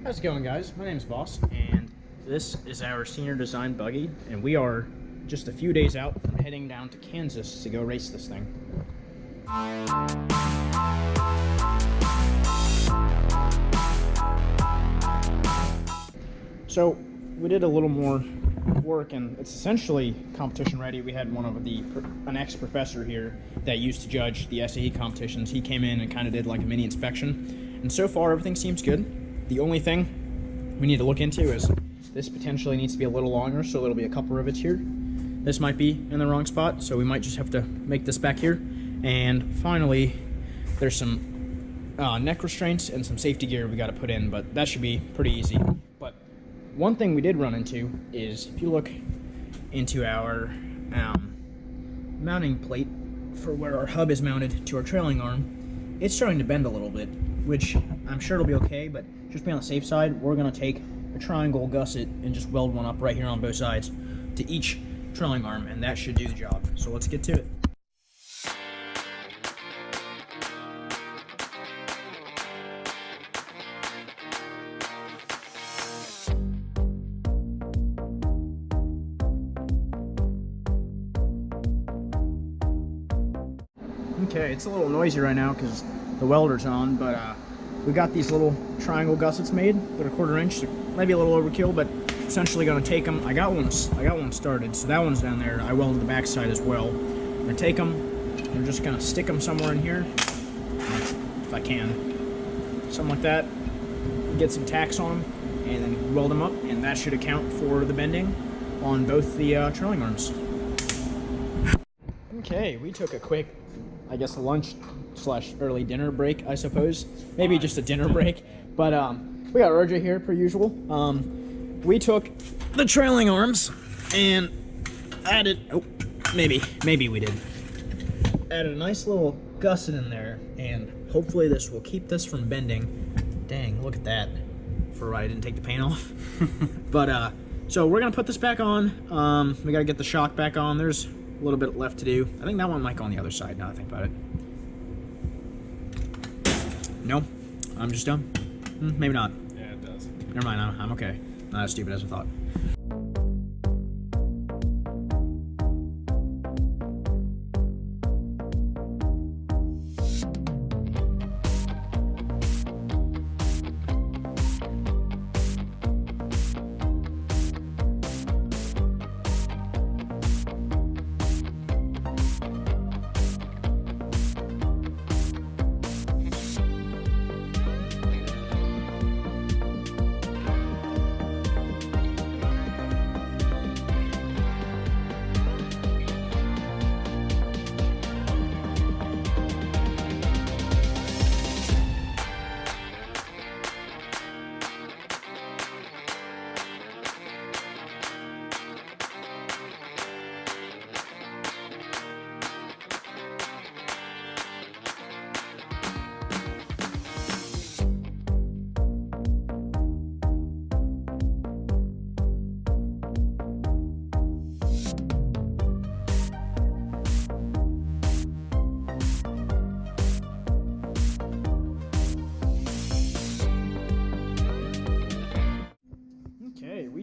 How's it going, guys? My name's Voss, and this is our senior design buggy, and we are just a few days out from heading down to Kansas to go race this thing. So we did a little more work, and it's essentially competition ready. We had an ex-professor here that used to judge the SAE competitions. He came in and kind of did like a mini inspection, and so far everything seems good. The only thing we need to look into is this potentially needs to be a little longer, so there'll be a couple rivets here. This might be in the wrong spot, so we might just have to make this back here. And finally, there's some neck restraints and some safety gear we got to put in, but that should be pretty easy. But one thing we did run into is, if you look into our mounting plate for where our hub is mounted to our trailing arm, it's starting to bend a little bit, which I'm sure it'll be okay, but just be on the safe side, we're going to take a triangle gusset and just weld one up right here on both sides to each trailing arm, and that should do the job. So let's get to it. Okay, it's a little noisy right now because the welder's on, but we got these little triangle gussets made. They're 1/4 inch, so maybe a little overkill, but essentially gonna take them. I got one started, so that one's down there. I welded the back side as well. I'm gonna take them. I'm just gonna stick them somewhere in here, if I can, something like that. Get some tacks on them, and then weld them up, and that should account for the bending on both the trailing arms. Okay, we took a quick, I guess, lunch/early dinner break, I suppose. Maybe just a dinner break. But we got RJ here, per usual. We took the trailing arms and added, maybe we did. Added a nice little gusset in there, and hopefully this will keep this from bending. Dang, look at that. I didn't take the paint off. But, so we're gonna put this back on. We gotta get the shock back on. There's a little bit left to do. I think that one might go on the other side now that I think about it. No, I'm just dumb. Maybe not. Yeah, it does. Never mind, I'm okay. Not as stupid as I thought.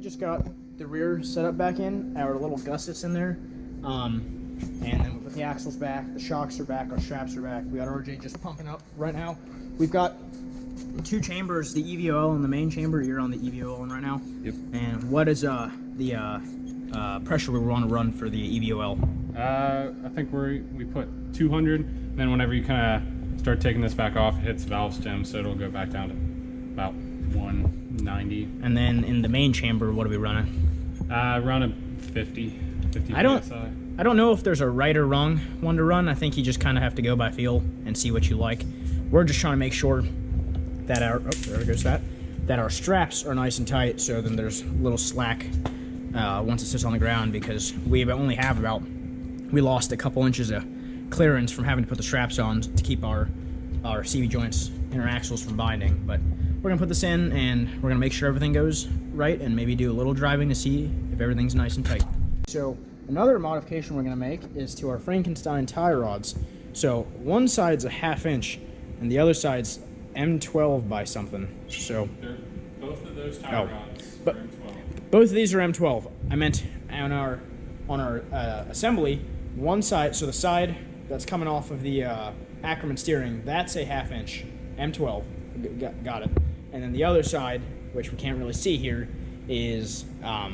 Just got the rear set up back in, our little gussets in there, and then we put the axles back, the shocks are back, our straps are back. We got RJ just pumping up right now. We've got two chambers, the EVOL and the main chamber. You're on the EVOL one right now. Yep. And what is the pressure we want to run for the EVOL? I think we put 200. Then whenever you kind of start taking this back off, it hits valve stem, so it'll go back down to about 190. And then in the main chamber, what are we running? Around a 50 I don't know if there's a right or wrong one to run. I think you just kind of have to go by feel and see what you like. We're just trying to make sure that that our straps are nice and tight, so then there's little slack once it sits on the ground, because we lost a couple inches of clearance from having to put the straps on to keep our CV joints and our axles from binding. But we're gonna put this in, and we're gonna make sure everything goes right, and maybe do a little driving to see if everything's nice and tight. So another modification we're gonna make is to our Frankenstein tie rods. So one side's a 1/2 inch and the other side's M12 by something. So they're both Both of those tire Oh. rods But- are M12. Both of these are M12. I meant on our assembly, one side, so the side that's coming off of the Ackerman steering, that's a 1/2 inch M12. Got it. And then the other side, which we can't really see here, is a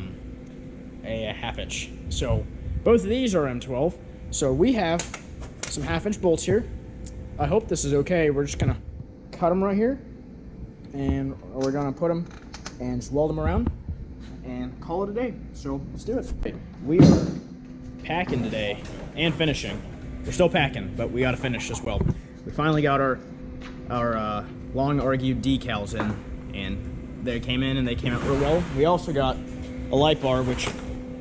1/2 inch. So both of these are M12. So we have some 1/2 inch bolts here. I hope this is okay. We're just gonna cut them right here, and we're gonna put them and just weld them around and call it a day. So let's do it. We are packing today and finishing. We're still packing, but we got to finish as well. We finally got our long argued decals in, and they came in and they came out real well. We also got a light bar, which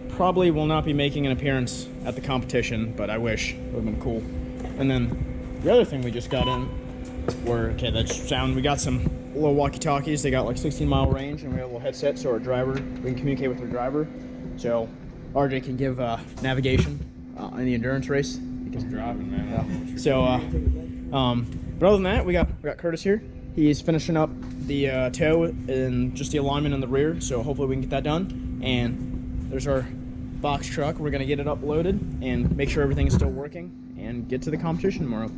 probably will not be making an appearance at the competition, but I wish. It would have been cool. And then the other thing we just got in were, okay, that's sound. We got some little walkie-talkies. They got like 16-mile range, and we have a little headset so our driver, we can communicate with our driver. So RJ can give navigation in the endurance race. Just driving, man. So, but other than that, we got Curtis here. He's finishing up the toe and just the alignment in the rear. So hopefully we can get that done. And there's our box truck. We're gonna get it uploaded and make sure everything is still working and get to the competition tomorrow.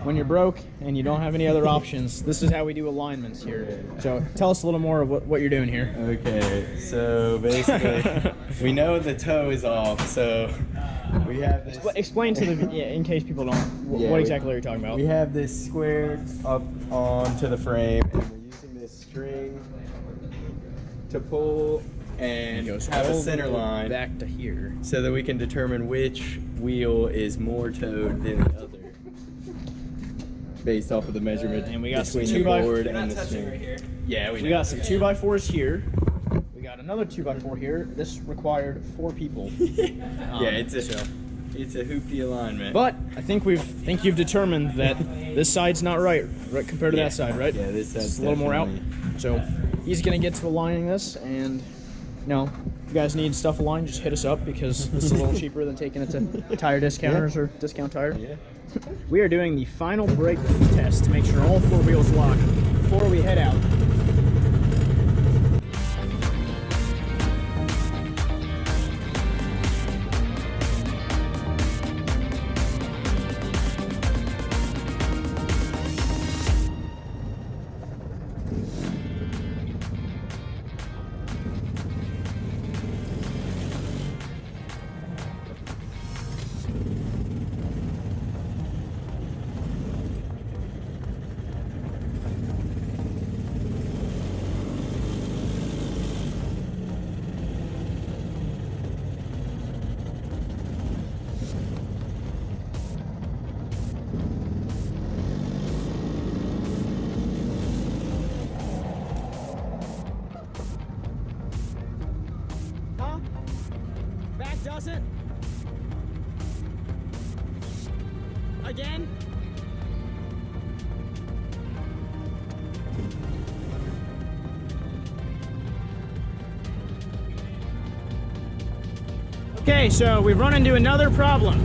When you're broke and you don't have any other options, this is how we do alignments here. So tell us a little more of what you're doing here. Okay, so basically, we know the toe is off, so we have this. Explain to the, in case people don't, what exactly are you talking about? We have this square up onto the frame, and we're using this string to pull and have a center line back to here, so that we can determine which wheel is more towed than the other, based off of the measurement and we got between some the 2x4 board and the string. right here. Yeah, We got some 2x4s here. We got another 2x4 here. This required 4 people. Yeah, it's a hoopty alignment. But I think you've determined that this side's not right compared to that side, right? Yeah, this side's it's a little more out. definitely- So he's gonna get to aligning this, and if you guys need stuff aligned, just hit us up because this is a little cheaper than taking it to tire discounters or Discount Tire. Yeah. We are doing the final brake test to make sure all 4 wheels lock before we head out. Back doesn't? Again? Okay, so we've run into another problem.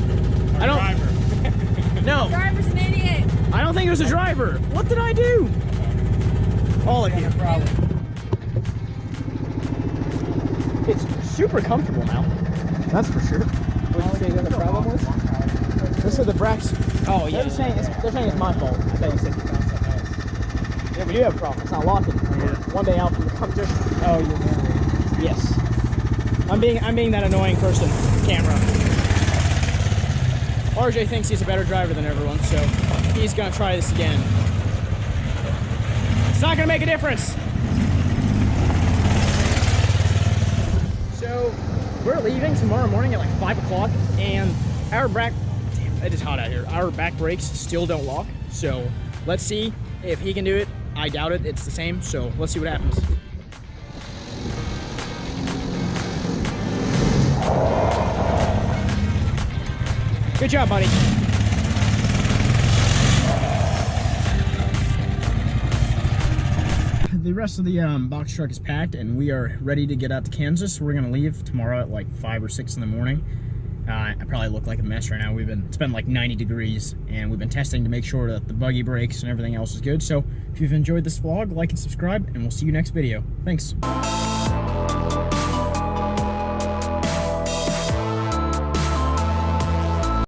I don't. No, Driver's an idiot. I don't think it was a driver. What did I do? All of you. It's super comfortable now. That's for sure. What did you say the problem was? They said the brakes. Oh yeah. They're saying it's my fault. I thought you said you found something else. Yeah, we do have a problem. It's not locking. We're one day out from the competition. Oh, you're married. Yes. I'm being that annoying person. Camera. RJ thinks he's a better driver than everyone, so he's gonna try this again. It's not gonna make a difference. So we're leaving tomorrow morning at like 5 o'clock, and our back, damn, it is hot out here. Our back brakes still don't lock. So let's see If he can do it, I doubt it. It's the same. So let's see what happens. Good job, buddy. The rest of the box truck is packed, and we are ready to get out to Kansas. We're gonna leave tomorrow at like 5 or 6 in the morning. I probably look like a mess right now. It's been like 90 degrees, and we've been testing to make sure that the buggy brakes and everything else is good. So if you've enjoyed this vlog, like and subscribe, and we'll see you next video. Thanks.